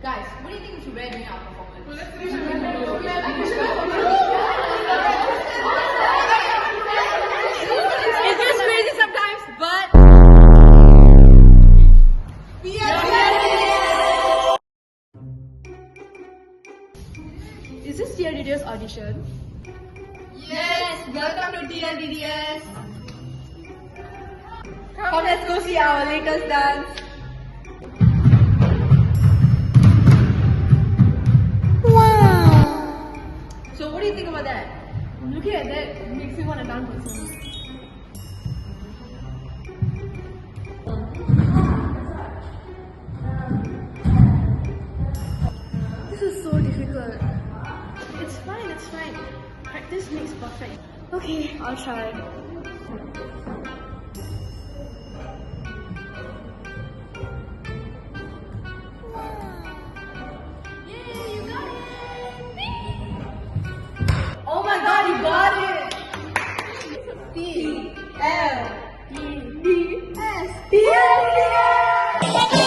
Guys, what do you think we should wear during our performance? It gets crazy sometimes, but is this TLDDS audition? Yes, welcome to TLDDS. Come, let's go see our latest dance. Wow! So what do you think about that? Looking at that, it makes me want to dance also. This is so difficult. It's fine, it's fine. Practice makes perfect. Okay, I'll try. Oh my god, you got it! TLDDS! TLDDS!